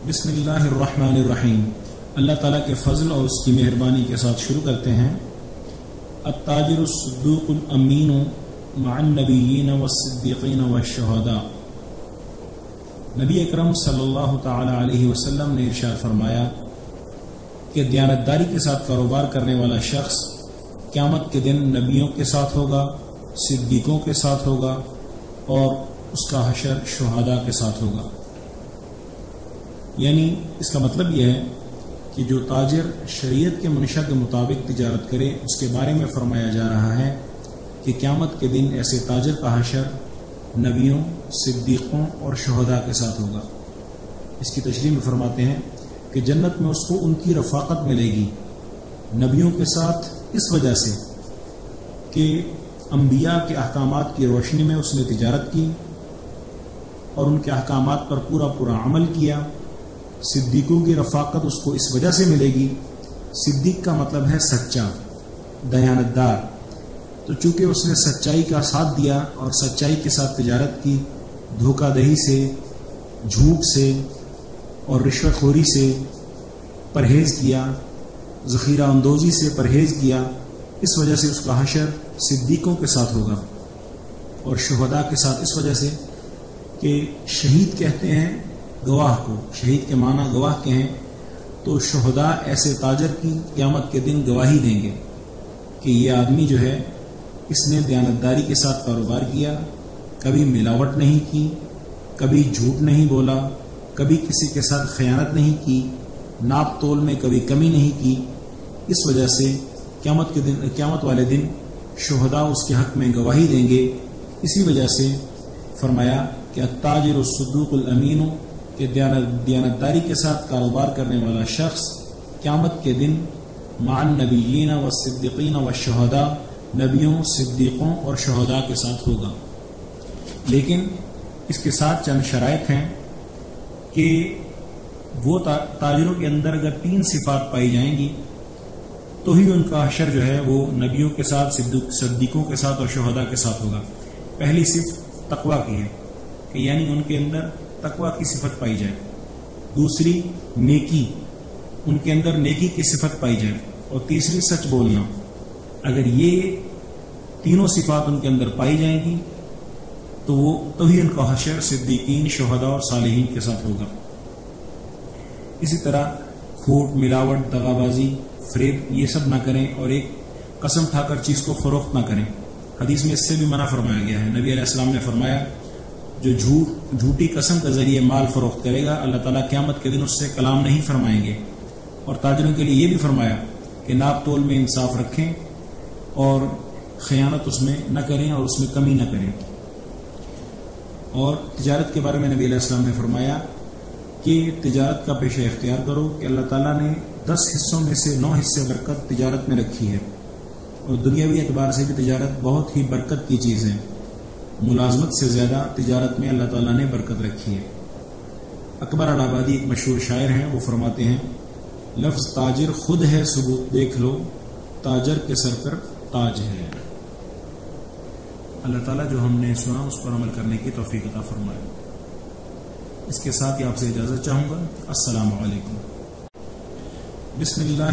बिस्मिल्लाहिर्रहमानिर्रहीम। अल्लाह ताला के फ़ज़ल और उसकी मेहरबानी के साथ शुरू करते हैं। अत्ताजिरुस्सिद्दीक़ुल अमीनु मअन नबिय्यीन वस्सिद्दीक़ीन वश्शुहदा। नबी अकरम सल्लल्लाहु तआला अलैहि वसल्लम ने इरशाद फरमाया कि दयानतदारी के साथ कारोबार करने वाला शख्स क़यामत के दिन नबियों के साथ होगा, सिद्दीक़ों के साथ होगा और उसका हशर शुहदा के साथ होगा। यानी इसका मतलब यह है कि जो ताजिर शरीयत के मंशा के मुताबिक तिजारत करे उसके बारे में फरमाया जा रहा है कि क़यामत के दिन ऐसे ताजिर का हशर नबियों, सिद्दीक़ों और शुहदा के साथ होगा। इसकी तशरीह में फरमाते हैं कि जन्नत में उसको उनकी रफ़ाक़त मिलेगी नबियों के साथ इस वजह से कि अंबिया के अहकामात की रोशनी में उसने तिजारत की और उनके अहकामात पर पूरा अमल किया। सिद्दीक़ों की रफ़ाक़त उसको इस वजह से मिलेगी, सिद्दीक़ का मतलब है सच्चा, दयानतदार। तो चूँकि उसने सच्चाई का साथ दिया और सच्चाई के साथ तिजारत की, धोखाधड़ी से, झूठ से और रिश्वतखोरी से परहेज़ किया, ज़ख़ीरा अंदोज़ी से परहेज़ किया, इस वजह से उसका हशर सिद्दीक़ों के साथ होगा। और शुहदा के साथ इस वजह से कि शहीद कहते हैं गवाह को, शहीद के माना गवाह के हैं, तो शुहदा ऐसे ताजर की क़यामत के दिन गवाही देंगे कि ये आदमी जो है इसने दयानतदारी के साथ कारोबार किया, कभी मिलावट नहीं की, कभी झूठ नहीं बोला, कभी किसी के साथ खयानत नहीं की, नाप तोल में कभी कमी नहीं की। इस वजह से क़यामत वाले दिन शुहदा उसके हक़ में गवाही देंगे। इसी वजह से फरमाया कि अत्ताजिरुस्सिद्दीक़ुल अमीनु कि दयानतदारी के साथ कारोबार करने वाला शख्स क़यामत के दिन मअन नबिय्यीन वस्सिद्दीक़ीन वश्शुहदा, नबियों, सिद्दीक़ों और शुहदा के साथ होगा। लेकिन इसके साथ चंद शराइत हैं कि वो ताजिरों के अंदर अगर 3 सिफ़ात पाई जाएंगी तो ही उनका हशर जो है वो नबियों के साथ, सिद्दीक़ों के साथ और शुहदा के साथ होगा। पहली सिफ़त तक़वा की है कि यानी उनके अंदर तक़वा की सिफत पाई जाए। दूसरी नेकी, उनके अंदर नेकी की सिफत पाई जाए। और तीसरी सच बोलना। अगर ये तीनों सिफात उनके अंदर पाई जाएंगी तो ही उनका हशर सिद्दीकीन, शुहदा और सालिहीन के साथ होगा। इसी तरह खोट, मिलावट, दगाबाजी, फरेब ये सब ना करें और एक कसम खाकर चीज़ को फरोख्त ना करें। हदीस में इससे भी मना फरमाया गया है। नबी अलैहिस्सलाम ने फरमाया जो झूठी कसम के जरिए माल फरोख्त करेगा अल्लाह ताला क़यामत के दिन उससे कलाम नहीं फरमाएंगे। और ताजिरों के लिए ये भी फरमाया कि नाप तोल में इंसाफ रखें और खयानत उसमें न करें और उसमें कमी न करें। और तिजारत के बारे में नबी अलैहिस्सलाम ने फरमाया कि तिजारत का पेशा इख्तियार करो कि अल्लाह ताला ने 10 हिस्सों में से 9 हिस्से बरकत तिजारत में रखी है। और दुनियावी एतबार से भी तिजारत बहुत ही बरकत की चीज़ है। मुलाजमत से ज़्यादा तिजारत में अल्लाह ताला ने बरकत रखी है। अकबर अलाहाबादी एक मशहूर शायर हैं, वो फरमाते हैं लफ्ज़ ताजिर खुद है सबूत देख लो, ताजर के सर पर ताज है। अल्लाह ताला जो हमने सुना उस पर अमल करने की तौफीक अता फरमाए। इसके साथ ही आपसे इजाज़त चाहूँगा। अस्सलामु अलैकुम। बिस्मिल्लाह।